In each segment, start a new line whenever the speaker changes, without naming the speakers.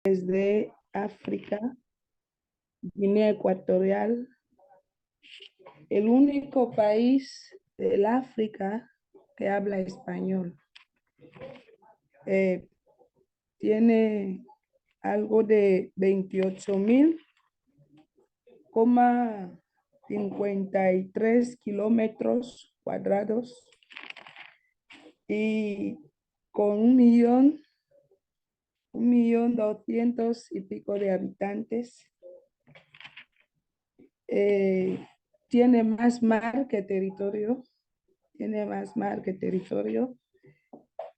Desde África, Guinea Ecuatorial, el único país del África que habla español. Tiene algo de 28,53 kilómetros cuadrados y con 1,200,000 y pico de habitantes. Tiene más mar que territorio.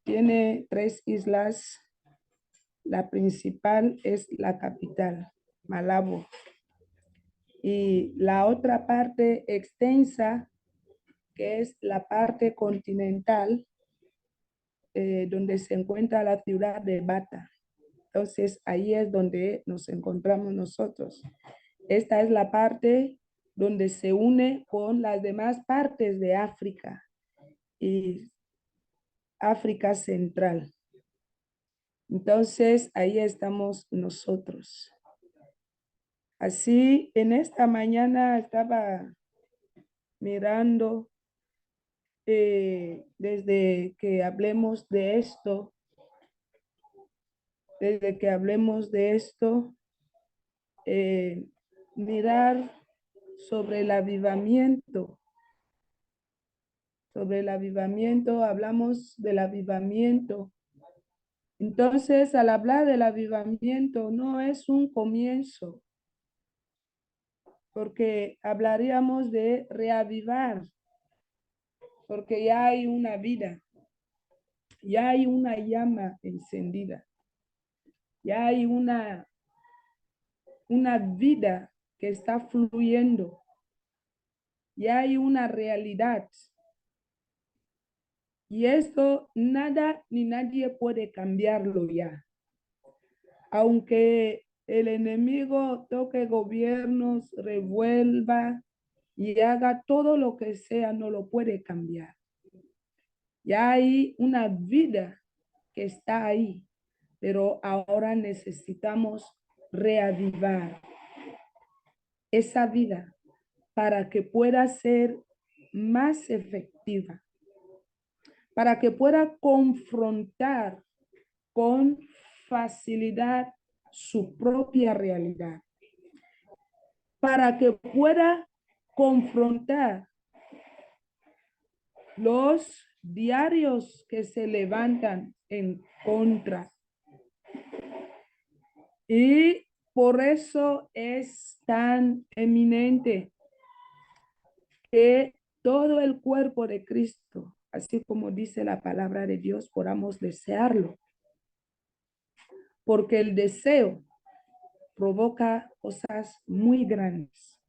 Tiene 3 islas. La principal es la capital, Malabo. Y la otra parte extensa, que es la parte continental, donde se encuentra la ciudad de Bata. Entonces, ahí es donde nos encontramos nosotros. Esta es la parte donde se une con las demás partes de África y África Central. Entonces, ahí estamos nosotros. Así, en esta mañana estaba mirando desde que hablemos de esto, mirar sobre el avivamiento. Hablamos del avivamiento. Entonces, al hablar del avivamiento, no es un comienzo, porque hablaríamos de reavivar, porque ya hay una vida, ya hay una llama encendida, ya hay una vida que está fluyendo, ya hay una realidad. Y esto nada ni nadie puede cambiarlo ya. Aunque el enemigo toque gobiernos, revuelva y haga todo lo que sea, no lo puede cambiar. Ya hay una vida que está ahí, pero ahora necesitamos reavivar esa vida para que pueda ser más efectiva, para que pueda confrontar con facilidad su propia realidad, para que pueda confrontar los diarios que se levantan en contra. Y por eso es tan eminente que todo el cuerpo de Cristo, así como dice la palabra de Dios, podamos desearlo. Porque el deseo provoca cosas muy grandes.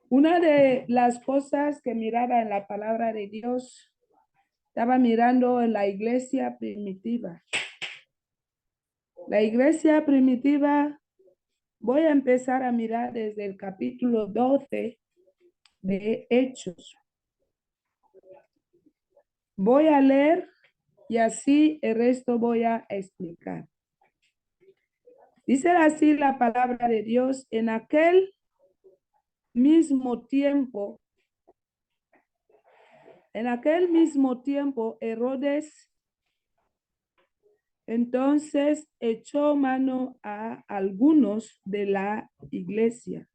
Una de las cosas que miraba en la palabra de Dios, estaba mirando en la iglesia primitiva. La iglesia primitiva, voy a empezar a mirar desde el capítulo 12 de Hechos. Voy a leer y así el resto voy a explicar. Dice así la palabra de Dios: en aquel mismo tiempo, Herodes entonces echó mano a algunos de la iglesia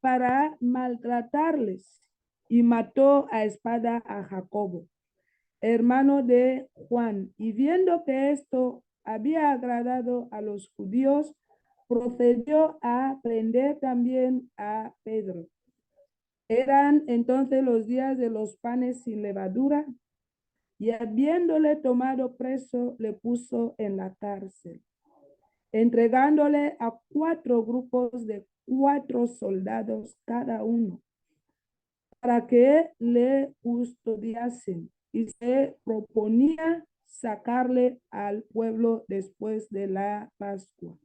para maltratarles, y mató a espada a Jacobo, hermano de Juan. Y viendo que esto había agradado a los judíos, procedió a prender también a Pedro. Eran entonces los días de los panes sin levadura, y habiéndole tomado preso, le puso en la cárcel, entregándole a 4 grupos de 4 soldados cada uno, para que le custodiasen, y se proponía sacarle al pueblo después de la Pascua.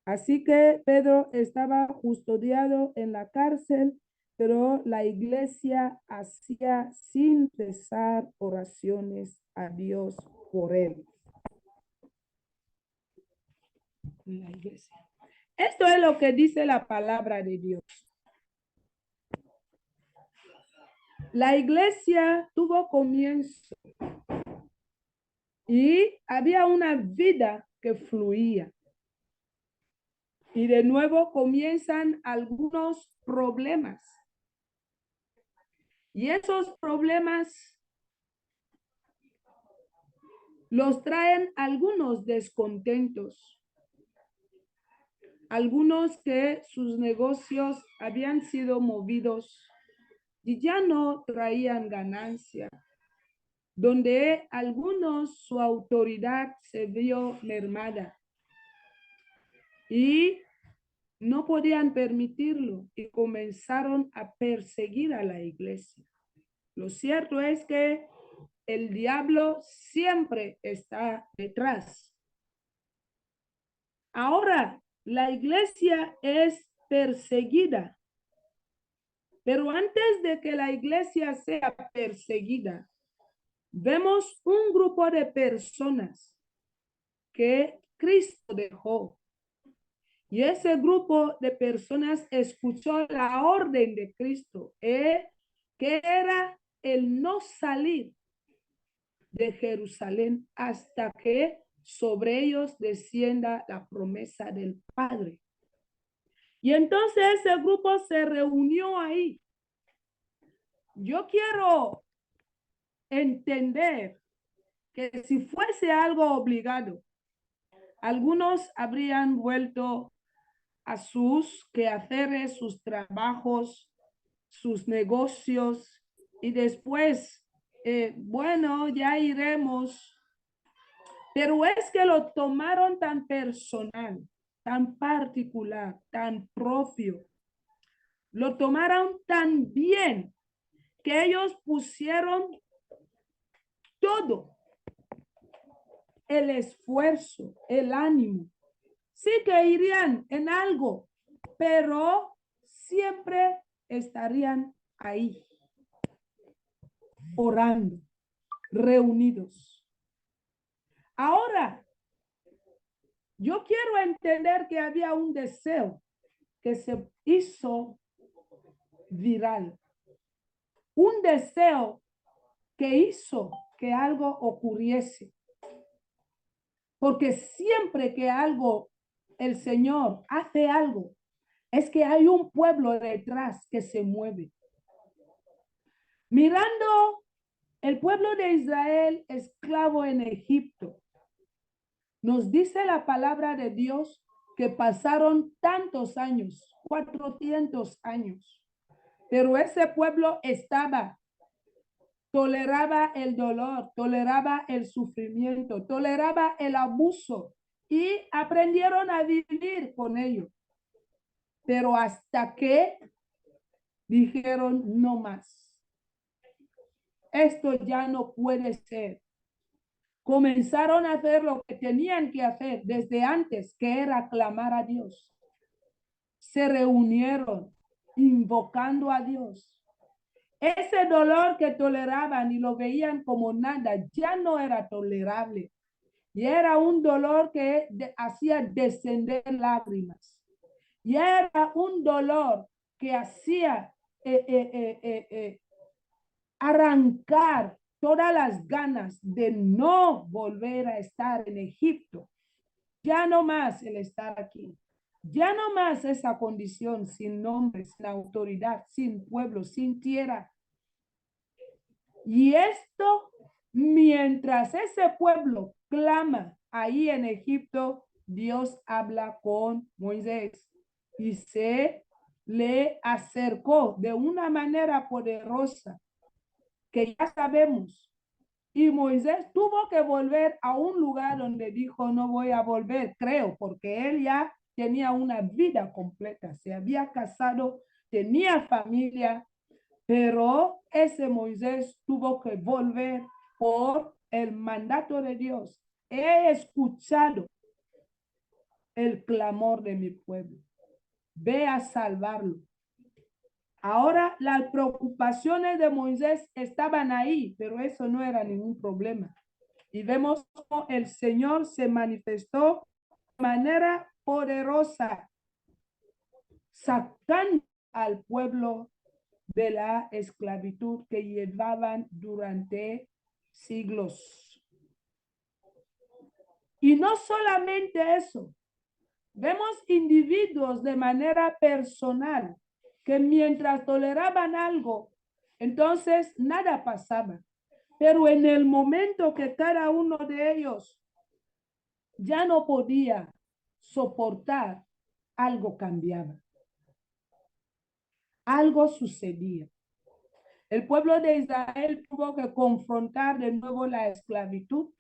Así que Pedro estaba custodiado en la cárcel, pero la iglesia hacía sin cesar oraciones a Dios por él. La iglesia. Esto es lo que dice la palabra de Dios. La iglesia tuvo comienzo y había una vida que fluía. Y de nuevo comienzan algunos problemas. Y esos problemas los traen algunos descontentos. Algunos que sus negocios habían sido movidos y ya no traían ganancia. Donde algunos su autoridad se vio mermada y no podían permitirlo y comenzaron a perseguir a la iglesia. Lo cierto es que el diablo siempre está detrás. Ahora, la iglesia es perseguida, pero antes de que la iglesia sea perseguida, vemos un grupo de personas que Cristo dejó. Y ese grupo de personas escuchó la orden de Cristo, que era el no salir de Jerusalén hasta que sobre ellos descienda la promesa del Padre. Y entonces ese grupo se reunió ahí. Yo quiero entender que si fuese algo obligado, algunos habrían vuelto a sus quehaceres, sus trabajos, sus negocios, y después, bueno, ya iremos. Pero es que lo tomaron tan personal, tan particular, tan propio. Lo tomaron tan bien que ellos pusieron todo el esfuerzo, el ánimo. Sí que irían en algo, pero siempre estarían ahí, orando, reunidos. Ahora, yo quiero entender que había un deseo que se hizo viral. Un deseo que hizo que algo ocurriese. Porque siempre que algo, el Señor hace algo, es que hay un pueblo detrás que se mueve. Mirando el pueblo de Israel esclavo en Egipto, nos dice la palabra de Dios que pasaron tantos años, 400 años, pero ese pueblo toleraba el dolor, toleraba el sufrimiento, toleraba el abuso y aprendieron a vivir con ello. Pero hasta que dijeron no más. Esto ya no puede ser. Comenzaron a hacer lo que tenían que hacer desde antes, que era clamar a Dios. Se reunieron invocando a Dios. Ese dolor que toleraban y lo veían como nada, ya no era tolerable. Y era un dolor que hacía descender lágrimas. Y era un dolor que hacía arrancar todas las ganas de no volver a estar en Egipto. Ya no más el estar aquí. Ya no más esa condición sin nombre, sin autoridad, sin pueblo, sin tierra. Y esto, mientras ese pueblo clama ahí en Egipto, Dios habla con Moisés y se le acercó de una manera poderosa que ya sabemos. Y Moisés tuvo que volver a un lugar donde dijo, no voy a volver, creo, porque él ya tenía una vida completa, se había casado, tenía familia, pero ese Moisés tuvo que volver por el mandato de Dios. He escuchado el clamor de mi pueblo. Ve a salvarlo. Ahora las preocupaciones de Moisés estaban ahí, pero eso no era ningún problema. Y vemos cómo el Señor se manifestó de manera poderosa, sacando al pueblo de la esclavitud que llevaban durante siglos. Y no solamente eso, vemos individuos de manera personal que mientras toleraban algo, entonces nada pasaba. Pero en el momento que cada uno de ellos ya no podía soportar, algo cambiaba. Algo sucedía. El pueblo de Israel tuvo que confrontar de nuevo la esclavitud,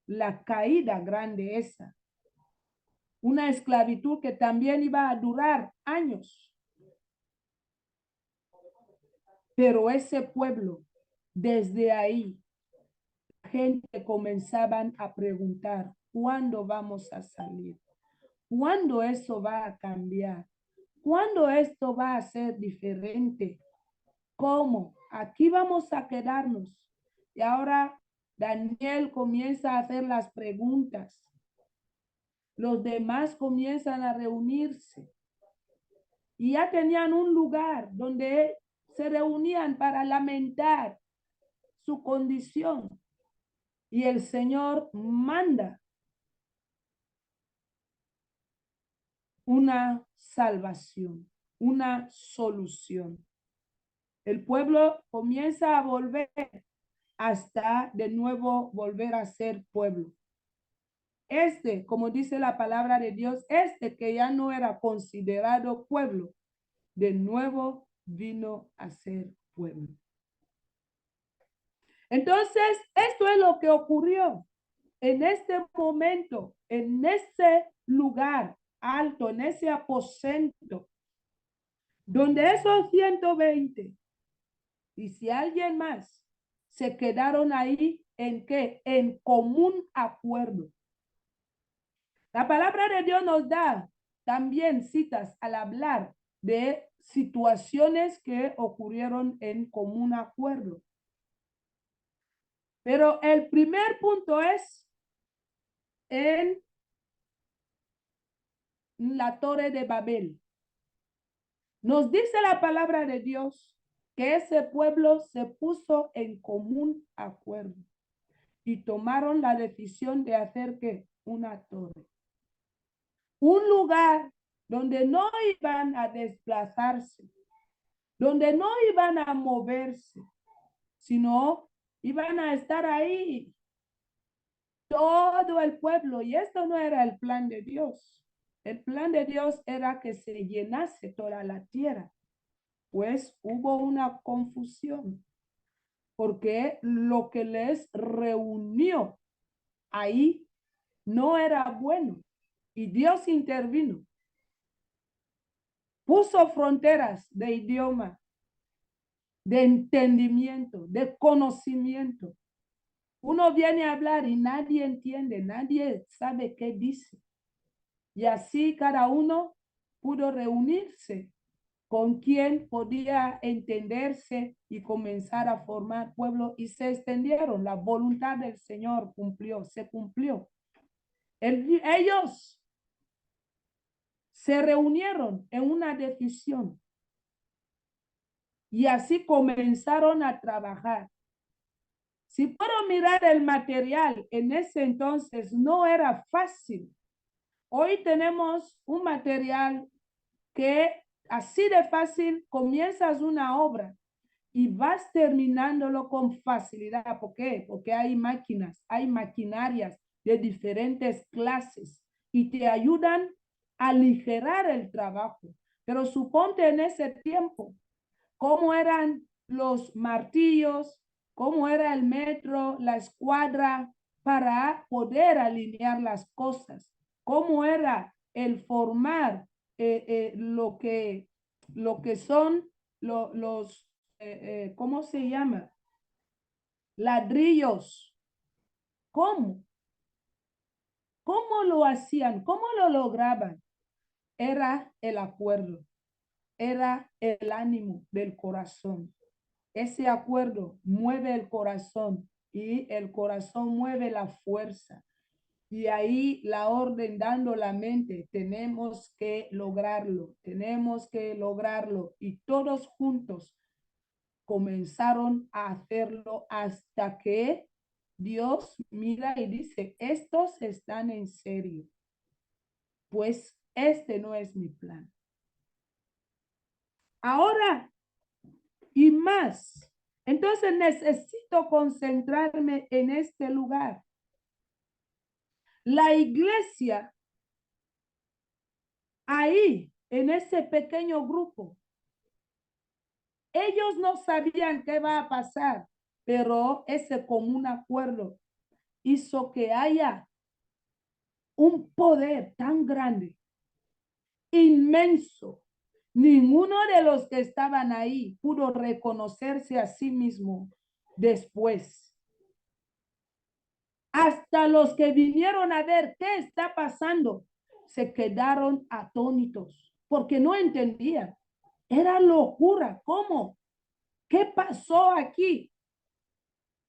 la caída grande esa. Una esclavitud que también iba a durar años. Pero ese pueblo, desde ahí, la gente comenzaban a preguntar, ¿cuándo vamos a salir? ¿Cuándo eso va a cambiar? ¿Cuándo esto va a ser diferente? ¿Cómo? Aquí vamos a quedarnos. Y ahora Daniel comienza a hacer las preguntas. Los demás comienzan a reunirse. Y ya tenían un lugar donde se reunían para lamentar su condición. Y el Señor manda una salvación, una solución. El pueblo comienza a volver hasta de nuevo volver a ser pueblo. Como dice la palabra de Dios, que ya no era considerado pueblo, de nuevo vino a ser pueblo. Entonces, esto es lo que ocurrió en este momento, en ese lugar alto, en ese aposento, donde esos 120, y si alguien más, se quedaron ahí, ¿en qué? En común acuerdo. La palabra de Dios nos da también citas al hablar de situaciones que ocurrieron en común acuerdo. Pero el primer punto es en la Torre de Babel. Nos dice la palabra de Dios que ese pueblo se puso en común acuerdo y tomaron la decisión de hacer ¿qué? Una torre. Un lugar donde no iban a desplazarse, donde no iban a moverse, sino iban a estar ahí todo el pueblo. Y esto no era el plan de Dios. El plan de Dios era que se llenase toda la tierra. Pues hubo una confusión, porque lo que les reunió ahí no era bueno. Y Dios intervino. Puso fronteras de idioma, de entendimiento, de conocimiento. Uno viene a hablar y nadie entiende, nadie sabe qué dice. Y así cada uno pudo reunirse con quien podía entenderse y comenzar a formar pueblo y se extendieron. La voluntad del Señor se cumplió. Ellos se reunieron en una decisión y así comenzaron a trabajar. Si puedo mirar el material, en ese entonces no era fácil. Hoy tenemos un material que así de fácil comienzas una obra y vas terminándolo con facilidad. ¿Por qué? Porque hay máquinas, hay maquinarias de diferentes clases y te ayudan a aligerar el trabajo. Pero suponte en ese tiempo, cómo eran los martillos, cómo era el metro, la escuadra, para poder alinear las cosas, cómo era el formar lo que son los, ¿cómo se llama? Ladrillos. ¿Cómo? ¿Cómo lo hacían? ¿Cómo lo lograban? Era el acuerdo, era el ánimo del corazón. Ese acuerdo mueve el corazón y el corazón mueve la fuerza. Y ahí la orden dando la mente, tenemos que lograrlo, tenemos que lograrlo. Y todos juntos comenzaron a hacerlo hasta que Dios mira y dice, estos están en serio, pues este no es mi plan. Ahora y más. Entonces necesito concentrarme en este lugar. La iglesia, ahí, en ese pequeño grupo, ellos no sabían qué va a pasar, pero ese común acuerdo hizo que haya un poder tan grande, inmenso. Ninguno de los que estaban ahí pudo reconocerse a sí mismo después. Hasta los que vinieron a ver qué está pasando se quedaron atónitos porque no entendían. Era locura. ¿Cómo? ¿Qué pasó aquí?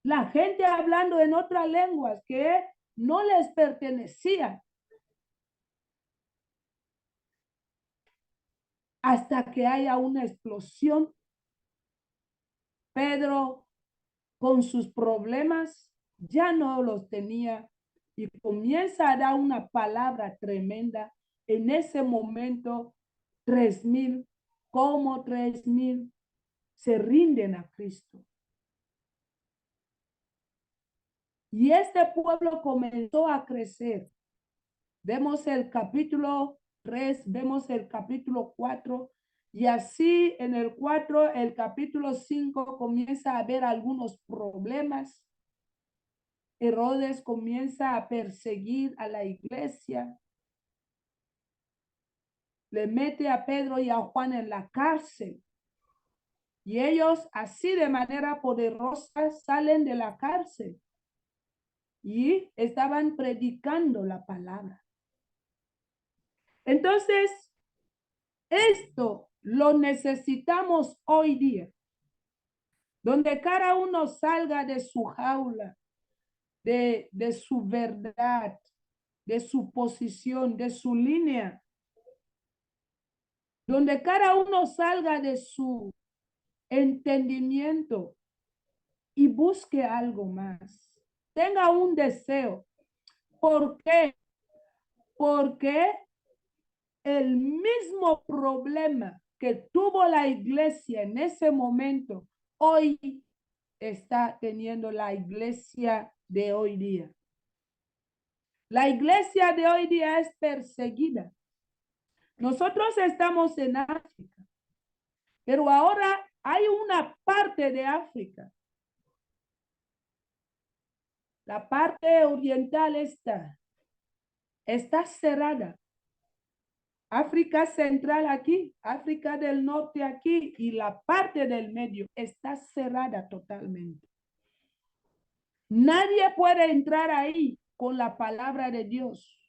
La gente hablando en otras lenguas que no les pertenecían. Hasta que haya una explosión. Pedro, con sus problemas, ya no los tenía y comienza a dar una palabra tremenda. En ese momento, 3,000, como 3,000, se rinden a Cristo. Y este pueblo comenzó a crecer. Vemos el capítulo 3, vemos el capítulo 4, y así en el 4, el capítulo 5 comienza a haber algunos problemas. Herodes comienza a perseguir a la iglesia. Le mete a Pedro y a Juan en la cárcel. Y ellos así de manera poderosa salen de la cárcel. Y estaban predicando la palabra. Entonces, esto lo necesitamos hoy día. Donde cada uno salga de su jaula, de su verdad, de su posición, de su línea. Donde cada uno salga de su entendimiento y busque algo más. Tenga un deseo. ¿Por qué? Porque el mismo problema que tuvo la iglesia en ese momento, hoy está teniendo la iglesia de hoy día. La iglesia de hoy día es perseguida. Nosotros estamos en África, pero ahora hay una parte de África. La parte oriental está cerrada. África central aquí, África del norte aquí y la parte del medio está cerrada totalmente. Nadie puede entrar ahí con la palabra de Dios.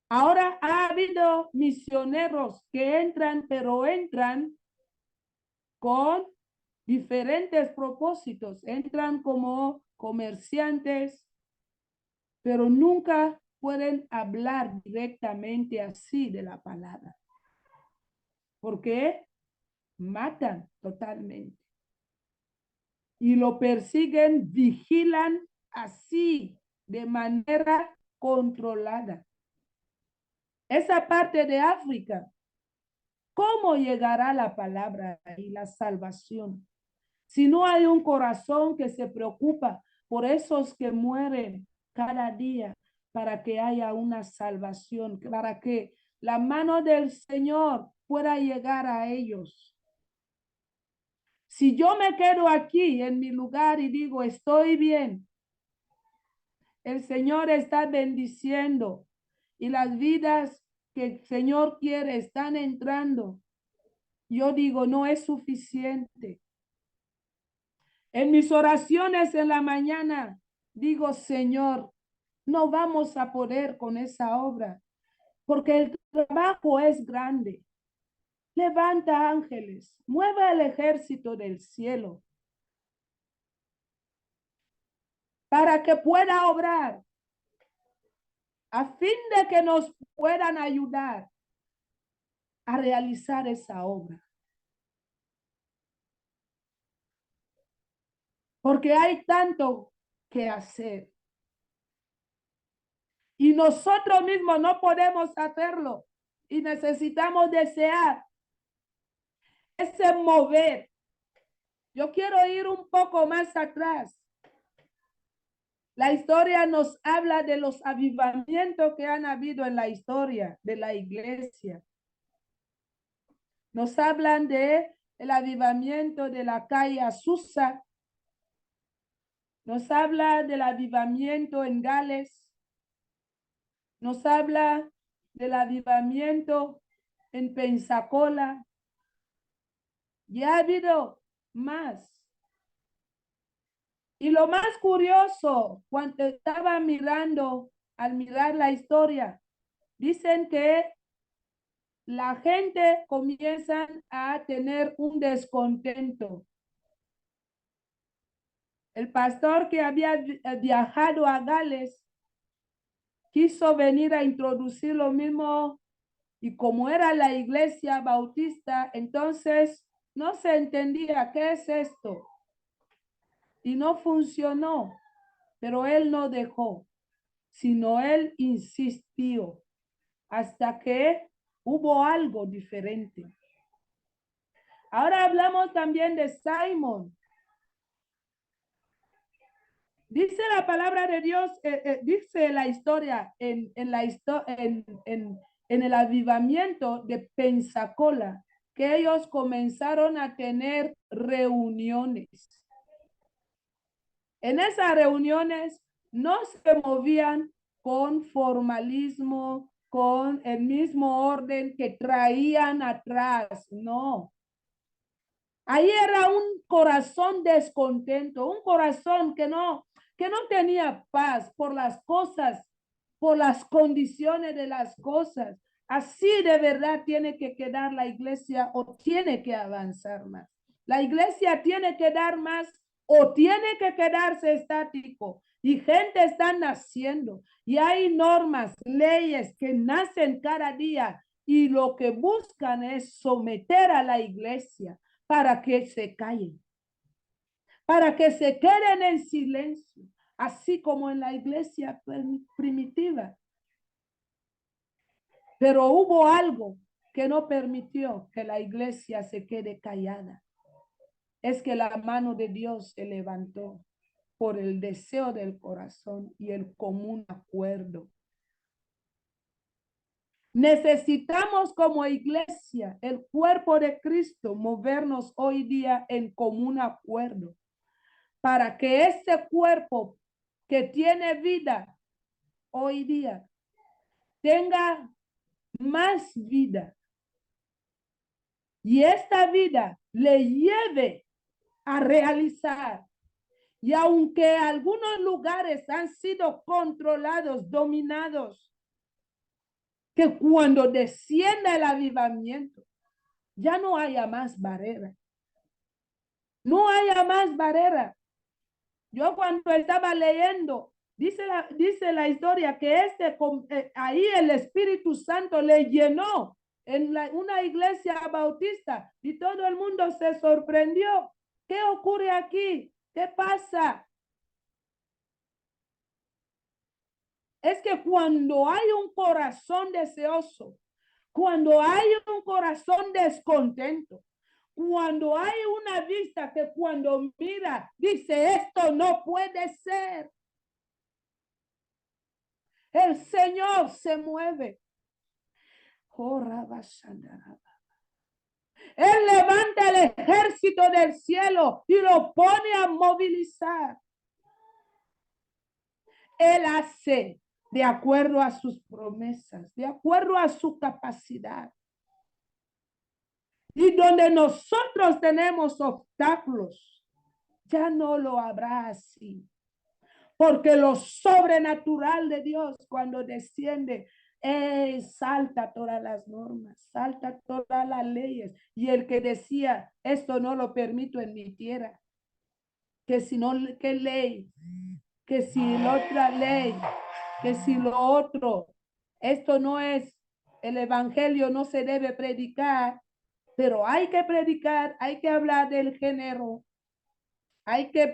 Ahora ha habido misioneros que entran, pero entran con diferentes propósitos. Entran como comerciantes, pero nunca pueden hablar directamente así de la palabra. Porque matan totalmente. Y lo persiguen, vigilan así, de manera controlada. Esa parte de África, ¿cómo llegará la palabra y la salvación? Si no hay un corazón que se preocupa por esos que mueren cada día para que haya una salvación, para que la mano del Señor pueda llegar a ellos. Si yo me quedo aquí en mi lugar y digo, estoy bien, el Señor está bendiciendo y las vidas que el Señor quiere están entrando, yo digo, no es suficiente. En mis oraciones en la mañana, digo, Señor, no vamos a poder con esa obra, porque el trabajo es grande. Levanta ángeles, mueve el ejército del cielo. para que pueda obrar, a fin de que nos puedan ayudar a realizar esa obra. Porque hay tanto que hacer. Y nosotros mismos no podemos hacerlo. Y necesitamos desear ese mover. Yo quiero ir un poco más atrás. La historia nos habla de los avivamientos que han habido en la historia de la iglesia. Nos hablan de el avivamiento de la calle Azusa. Nos habla del avivamiento en Gales. Nos habla del avivamiento en Pensacola. Y ha habido más. Y lo más curioso, cuando estaba mirando, al mirar la historia, dicen que la gente comienza a tener un descontento. El pastor que había viajado a Gales quiso venir a introducir lo mismo, y como era la iglesia bautista, entonces no se entendía qué es esto. Y no funcionó, pero él no dejó, sino él insistió hasta que hubo algo diferente. Ahora hablamos también de Simón. Dice la palabra de Dios, dice la historia en el avivamiento de Pensacola, que ellos comenzaron a tener reuniones. En esas reuniones no se movían con formalismo, con el mismo orden que traían atrás, no. Ahí era un corazón descontento, un corazón que no tenía paz por las cosas, por las condiciones de las cosas. Así de verdad tiene que quedar la iglesia, o tiene que avanzar más. La iglesia tiene que dar más o tiene que quedarse estático. Y gente está naciendo y hay normas, leyes que nacen cada día, y lo que buscan es someter a la iglesia para que se callen, para que se queden en silencio, así como en la iglesia primitiva. Pero hubo algo que no permitió que la iglesia se quede callada. Es que la mano de Dios se levantó por el deseo del corazón y el común acuerdo. Necesitamos como iglesia, el cuerpo de Cristo, movernos hoy día en común acuerdo, para que este cuerpo que tiene vida hoy día tenga más vida, y esta vida le lleve a realizar. Y aunque algunos lugares han sido controlados, dominados, que cuando descienda el avivamiento, ya no haya más barrera. No haya más barrera. Yo cuando estaba leyendo, dice la historia que ahí el Espíritu Santo le llenó en una iglesia bautista, y todo el mundo se sorprendió. ¿Qué ocurre aquí? ¿Qué pasa? Es que cuando hay un corazón deseoso, cuando hay un corazón descontento, cuando hay una vista que cuando mira dice, esto no puede ser, el Señor se mueve. Él levanta el ejército del cielo y lo pone a movilizar. Él hace de acuerdo a sus promesas, de acuerdo a su capacidad. Y donde nosotros tenemos obstáculos, ya no lo habrá así. Porque lo sobrenatural de Dios, cuando desciende, salta todas las normas, salta todas las leyes. Y el que decía, esto no lo permito en mi tierra, que si no, ¿qué ley? que si la otra ley, que si lo otro, esto no es, el evangelio no se debe predicar, pero hay que predicar, hay que hablar del género, hay que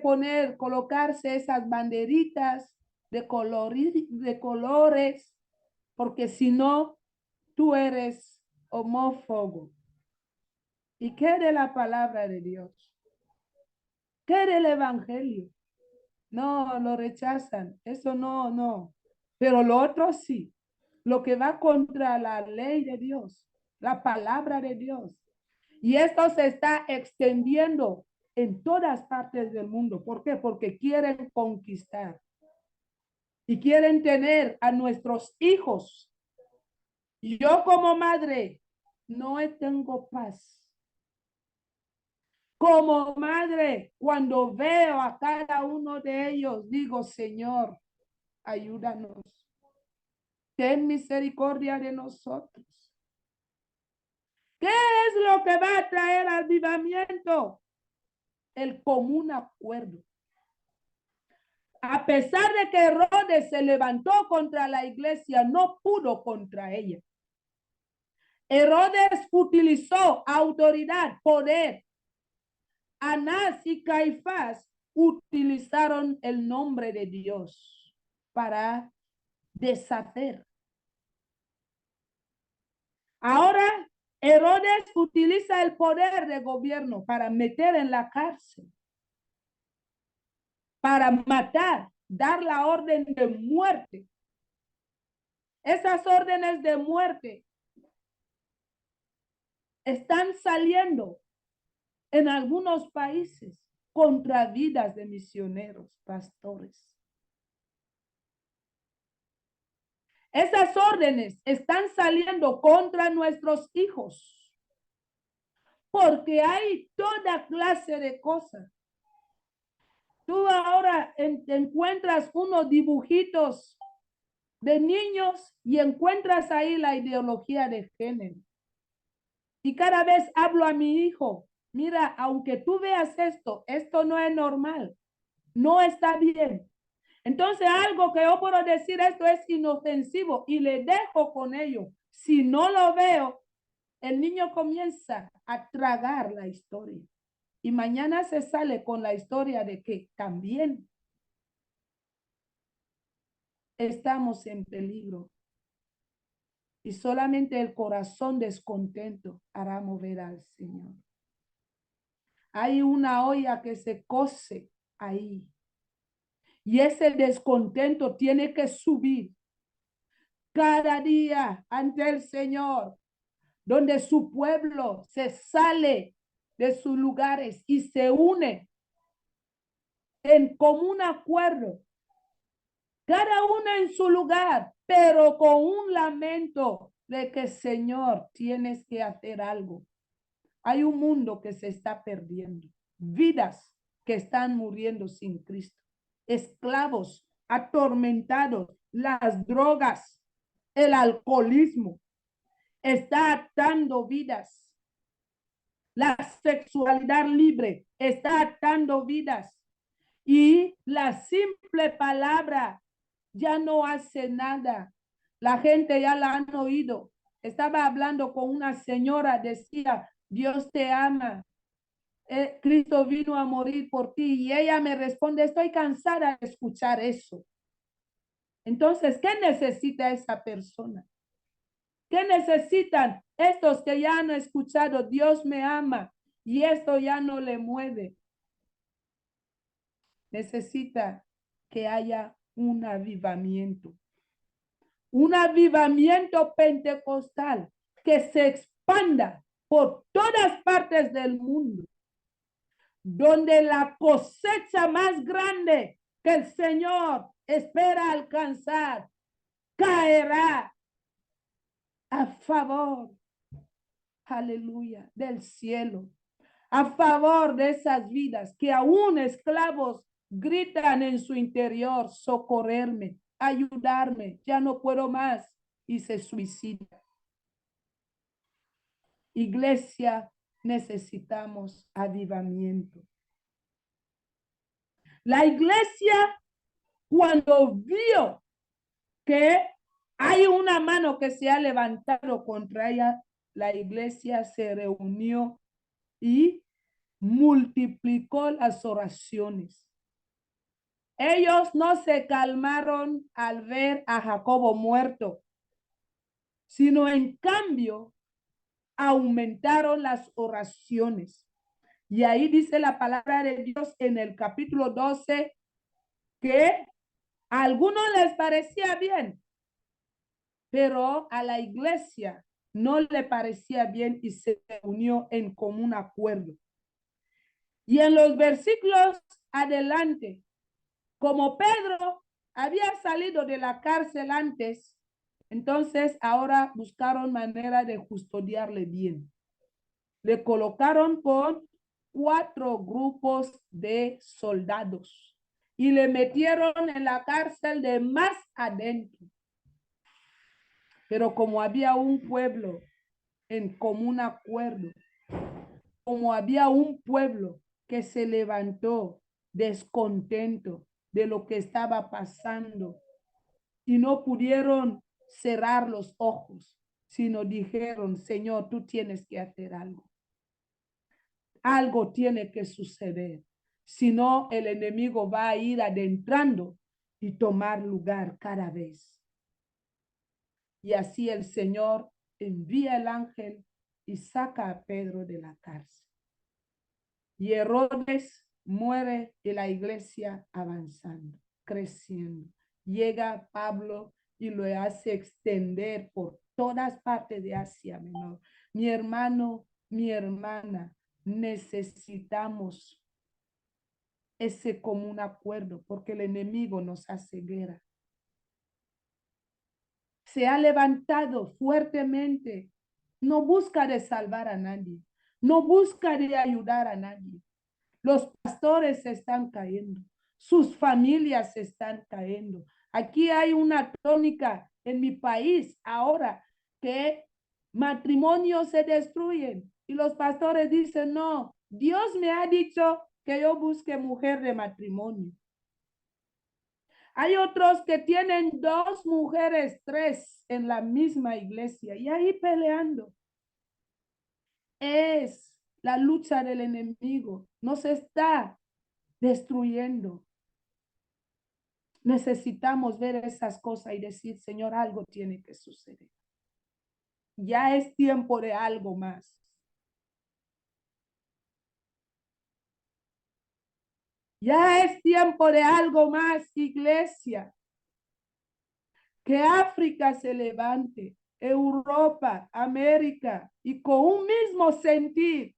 colocarse esas banderitas de colores, porque si no, tú eres homófobo. ¿Y qué de la palabra de Dios? ¿Qué del evangelio? No, lo rechazan. Eso no, no. Pero lo otro sí. Lo que va contra la ley de Dios, la palabra de Dios. Y esto se está extendiendo en todas partes del mundo. ¿Por qué? Porque quieren conquistar y quieren tener a nuestros hijos. Yo como madre no tengo paz. Como madre, cuando veo a cada uno de ellos, digo, Señor, ayúdanos. Ten misericordia de nosotros. ¿Qué es lo que va a traer avivamiento? El común acuerdo. A pesar de que Herodes se levantó contra la iglesia, no pudo contra ella. Herodes utilizó autoridad, poder. Anás y Caifás utilizaron el nombre de Dios para deshacer. Ahora, Herodes utiliza el poder de gobierno para meter en la cárcel, para matar, dar la orden de muerte. Esas órdenes de muerte están saliendo en algunos países contra vidas de misioneros, pastores. Esas órdenes están saliendo contra nuestros hijos, porque hay toda clase de cosas. Tú ahora encuentras unos dibujitos de niños y encuentras ahí la ideología de género. Y cada vez hablo a mi hijo, mira, aunque tú veas esto, esto no es normal, no está bien. Entonces algo que yo puedo decir, esto es inofensivo y le dejo con ello. Si no lo veo, el niño comienza a tragar la historia. Y mañana se sale con la historia de que también estamos en peligro. Y solamente el corazón descontento hará mover al Señor. Hay una olla que se cose ahí. Y ese descontento tiene que subir cada día ante el Señor, donde su pueblo se sale de sus lugares y se une en común acuerdo, cada uno en su lugar, pero con un lamento de que, Señor, tienes que hacer algo. Hay un mundo que se está perdiendo, vidas que están muriendo sin Cristo, esclavos, atormentados, las drogas, el alcoholismo, está atando vidas. La sexualidad libre está atando vidas. Y la simple palabra ya no hace nada. La gente ya la han oído. Estaba hablando con una señora, decía, Dios te ama. Cristo vino a morir por ti. Y ella me responde, estoy cansada de escuchar eso. Entonces, ¿qué necesita esa persona? ¿Qué necesitan estos que ya han escuchado? Dios me ama y esto ya no le mueve. Necesita que haya un avivamiento pentecostal que se expanda por todas partes del mundo, donde la cosecha más grande que el Señor espera alcanzar caerá a favor, aleluya, del cielo, a favor de esas vidas que aún esclavos gritan en su interior, socorrerme, ayudarme, ya no puedo más, y se suicida. Iglesia, necesitamos avivamiento. La iglesia cuando vio que hay una mano que se ha levantado contra ella, la iglesia se reunió y multiplicó las oraciones. Ellos no se calmaron al ver a Jacobo muerto, sino en cambio aumentaron las oraciones. Y ahí dice la palabra de Dios en el capítulo 12 que a algunos les parecía bien, pero a la iglesia no le parecía bien y se unió en común acuerdo. Y en los versículos adelante, como Pedro había salido de la cárcel antes, entonces ahora buscaron manera de custodiarle bien. Le colocaron con 4 grupos de soldados y le metieron en la cárcel de más adentro. Pero como había un pueblo en común acuerdo, como había un pueblo que se levantó descontento de lo que estaba pasando y no pudieron cerrar los ojos, sino dijeron, Señor, tú tienes que hacer algo. Algo tiene que suceder. Si no, el enemigo va a ir adentrando y tomar lugar cada vez. Y así el Señor envía el ángel y saca a Pedro de la cárcel. Y Herodes muere y la iglesia avanzando, creciendo. Llega Pablo y lo hace extender por todas partes de Asia Menor. Mi hermano, mi hermana, necesitamos ese común acuerdo porque el enemigo nos hace guerra. Se ha levantado fuertemente. No busca de salvar a nadie. No busca de ayudar a nadie. Los pastores se están cayendo. Sus familias se están cayendo. Aquí hay una tónica en mi país ahora que matrimonios se destruyen y los pastores dicen, no, Dios me ha dicho que yo busque mujer de matrimonio. Hay otros que tienen 2 mujeres, 3 en la misma iglesia y ahí peleando. Es la lucha del enemigo. Nos está destruyendo. Necesitamos ver esas cosas y decir, Señor, algo tiene que suceder. Ya es tiempo de algo más. Ya es tiempo de algo más, iglesia. Que África se levante, Europa, América, y con un mismo sentir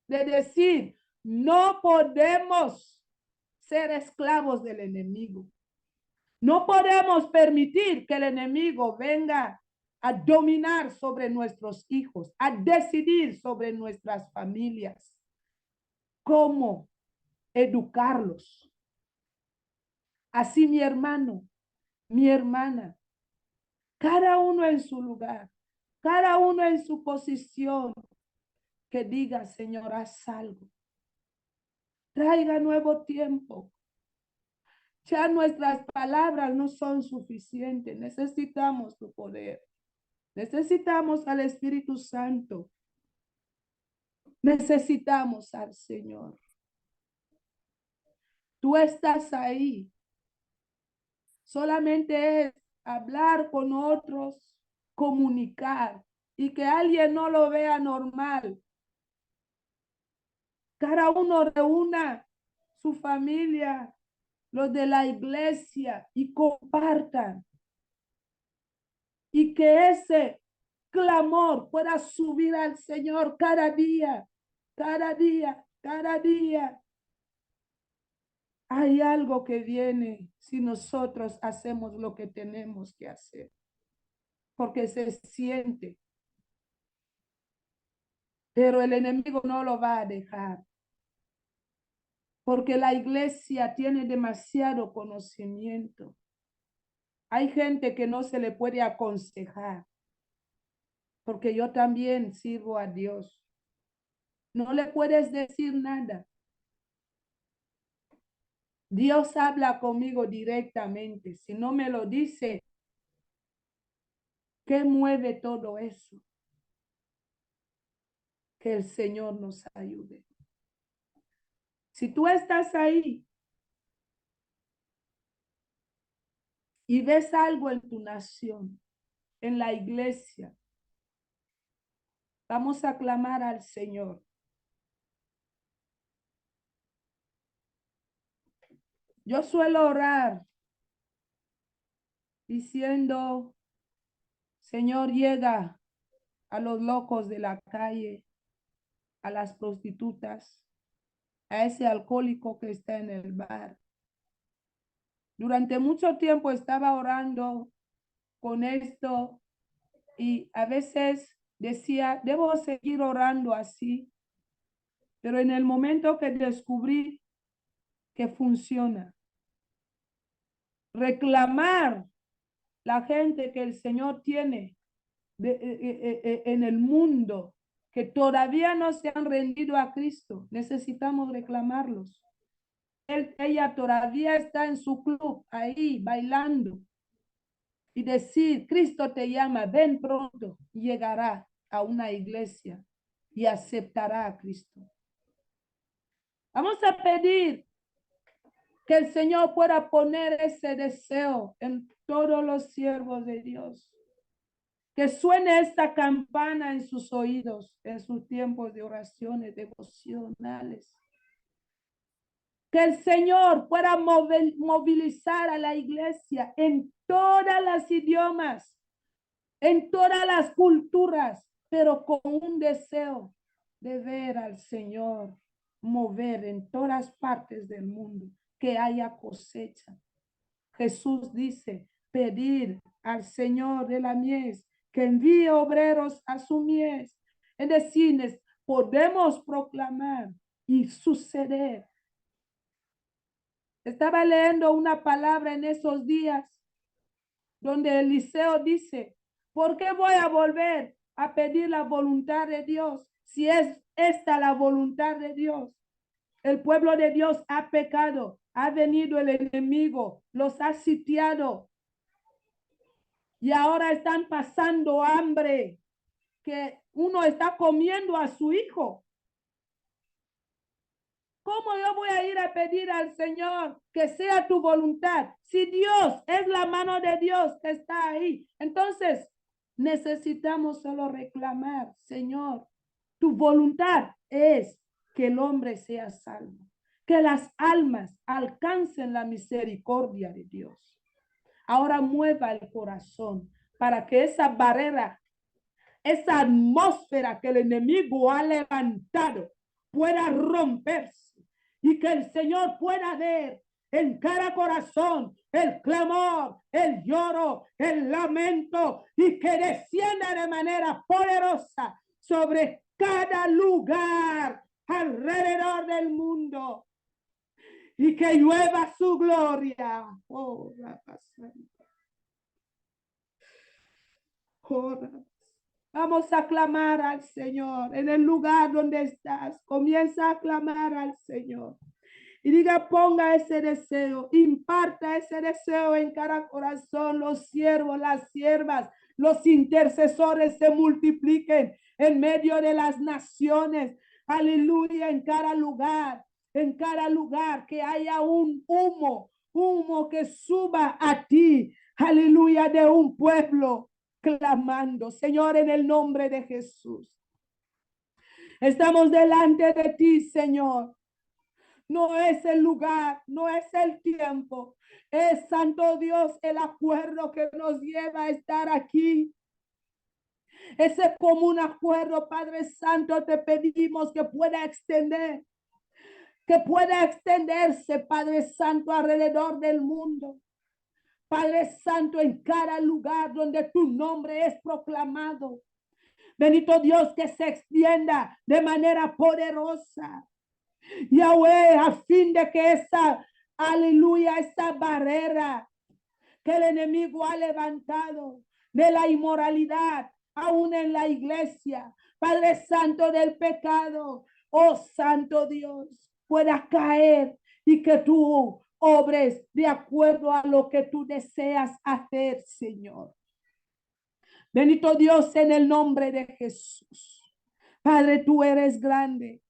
de decir, no podemos ser esclavos del enemigo. No podemos permitir que el enemigo venga a dominar sobre nuestros hijos, a decidir sobre nuestras familias. ¿Cómo educarlos? Así mi hermano, mi hermana, cada uno en su lugar, cada uno en su posición, que diga, Señor, haz algo. Traiga nuevo tiempo. Ya nuestras palabras no son suficientes. Necesitamos tu poder. Necesitamos al Espíritu Santo. Necesitamos al Señor. Tú estás ahí. Solamente es hablar con otros, comunicar y que alguien no lo vea normal. Cada uno reúna su familia, los de la iglesia y compartan. Y que ese clamor pueda subir al Señor cada día, cada día, cada día. Hay algo que viene si nosotros hacemos lo que tenemos que hacer, porque se siente, pero el enemigo no lo va a dejar, porque la iglesia tiene demasiado conocimiento. Hay gente que no se le puede aconsejar, porque yo también sirvo a Dios. No le puedes decir nada. Dios habla conmigo directamente. Si no me lo dice, ¿qué mueve todo eso? Que el Señor nos ayude. Si tú estás ahí y ves algo en tu nación, en la iglesia, vamos a clamar al Señor. Yo suelo orar diciendo, Señor, llega a los locos de la calle, a las prostitutas, a ese alcohólico que está en el bar. Durante mucho tiempo estaba orando con esto y a veces decía, debo seguir orando así, pero en el momento que descubrí que funciona, reclamar la gente que el Señor tiene en el mundo, que todavía no se han rendido a Cristo, necesitamos reclamarlos. Ella todavía está en su club, ahí bailando, y decir, Cristo te llama, ven pronto, llegará a una iglesia y aceptará a Cristo. Vamos a pedir que el Señor pueda poner ese deseo en todos los siervos de Dios. Que suene esta campana en sus oídos, en sus tiempos de oraciones devocionales. Que el Señor pueda movilizar a la iglesia en todas las idiomas, en todas las culturas, pero con un deseo de ver al Señor mover en todas partes del mundo, que haya cosecha. Jesús dice, pedir al Señor de la mies que envíe obreros a su mies. Es decir, podemos proclamar y suceder. Estaba leyendo una palabra en esos días donde Eliseo dice, ¿por qué voy a volver a pedir la voluntad de Dios si es esta la voluntad de Dios? El pueblo de Dios ha pecado, ha venido el enemigo, los ha sitiado y ahora están pasando hambre, que uno está comiendo a su hijo. ¿Cómo yo voy a ir a pedir al Señor que sea tu voluntad? Si Dios es la mano de Dios que está ahí, entonces necesitamos solo reclamar, Señor, tu voluntad es que el hombre sea salvo, que las almas alcancen la misericordia de Dios. Ahora mueva el corazón para que esa barrera, esa atmósfera que el enemigo ha levantado pueda romperse y que el Señor pueda ver en cada corazón el clamor, el lloro, el lamento y que descienda de manera poderosa sobre cada lugar alrededor del mundo y que llueva su gloria. Oh, la pasión. Oh, vamos a clamar al Señor en el lugar donde estás. Comienza a clamar al Señor. Y diga, ponga ese deseo, imparta ese deseo en cada corazón. Los siervos, las siervas, los intercesores se multipliquen en medio de las naciones. Aleluya, en cada lugar que haya un humo que suba a ti. Aleluya, de un pueblo clamando, Señor, en el nombre de Jesús. Estamos delante de ti, Señor. No es el lugar, no es el tiempo. Es, Santo Dios, el acuerdo que nos lleva a estar aquí. Ese común acuerdo, Padre Santo, te pedimos que pueda extenderse, Padre Santo, alrededor del mundo. Padre Santo, en cada lugar donde tu nombre es proclamado. Bendito Dios, que se extienda de manera poderosa. Yahweh, a fin de que esa barrera que el enemigo ha levantado de la inmoralidad, aún en la iglesia, Padre Santo, del pecado, oh Santo Dios, pueda caer y que tú obres de acuerdo a lo que tú deseas hacer, Señor. Bendito Dios, en el nombre de Jesús. Padre, tú eres grande.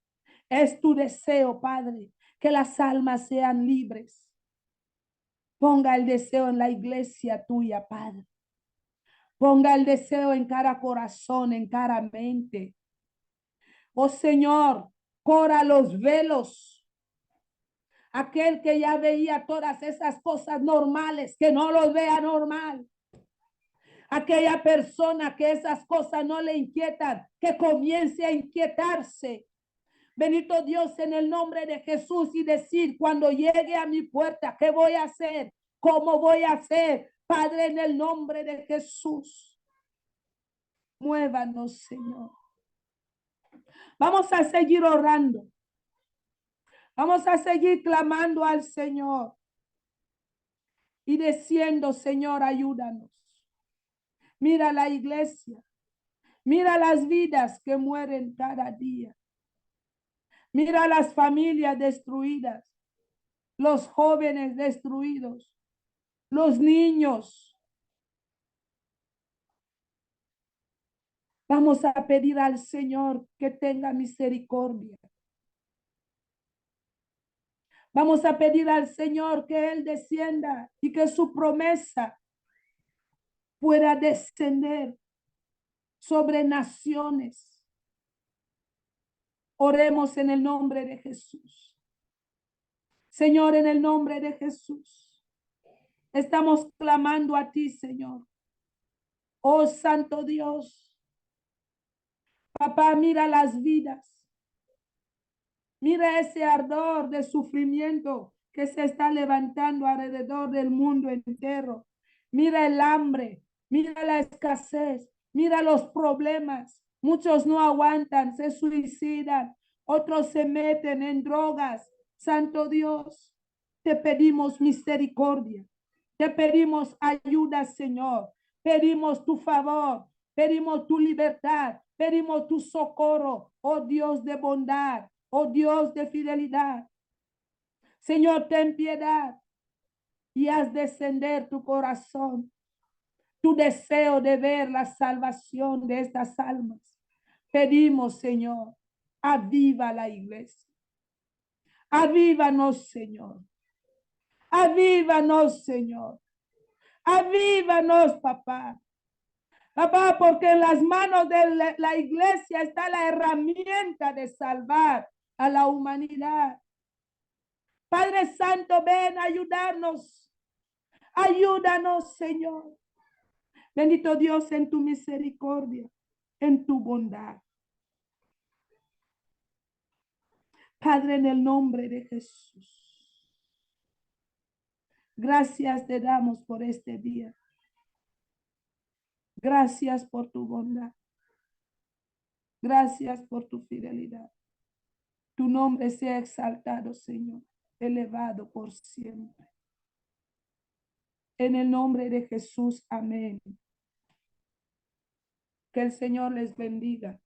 Es tu deseo, Padre, que las almas sean libres. Ponga el deseo en la iglesia tuya, Padre. Ponga el deseo en cada corazón, en cada mente. Oh Señor, corra los velos. Aquel que ya veía todas esas cosas normales, que no los vea normal. Aquella persona que esas cosas no le inquietan, que comience a inquietarse. Bendito Dios, en el nombre de Jesús, y decir, cuando llegue a mi puerta, ¿qué voy a hacer? ¿Cómo voy a hacer? Padre, en el nombre de Jesús, muévanos, Señor. Vamos a seguir orando. Vamos a seguir clamando al Señor y diciendo, Señor, ayúdanos. Mira la iglesia. Mira las vidas que mueren cada día. Mira las familias destruidas, los jóvenes destruidos, los niños. Vamos a pedir al Señor que tenga misericordia. Vamos a pedir al Señor que Él descienda y que su promesa pueda descender sobre naciones. Oremos en el nombre de Jesús. Señor, en el nombre de Jesús, estamos clamando a ti, Señor. Oh Santo Dios, papá, mira las vidas. Mira ese ardor de sufrimiento que se está levantando alrededor del mundo entero. Mira el hambre, mira la escasez, mira los problemas. Muchos no aguantan, se suicidan, otros se meten en drogas. Santo Dios, te pedimos misericordia, te pedimos ayuda, Señor. Pedimos tu favor, pedimos tu libertad, pedimos tu socorro, oh Dios de bondad. Oh Dios de fidelidad, Señor, ten piedad y haz descender tu corazón, tu deseo de ver la salvación de estas almas. Pedimos, Señor, aviva la iglesia. Avívanos, Señor. Avívanos, Señor. Avívanos, papá. Papá, porque en las manos de la iglesia está la herramienta de salvar a la humanidad. Padre Santo, ven a ayudarnos. Ayúdanos, Señor. Bendito Dios, en tu misericordia, en tu bondad. Padre, en el nombre de Jesús. Gracias te damos por este día. Gracias por tu bondad. Gracias por tu fidelidad. Tu nombre sea exaltado, Señor, elevado por siempre. En el nombre de Jesús, amén. Que el Señor les bendiga.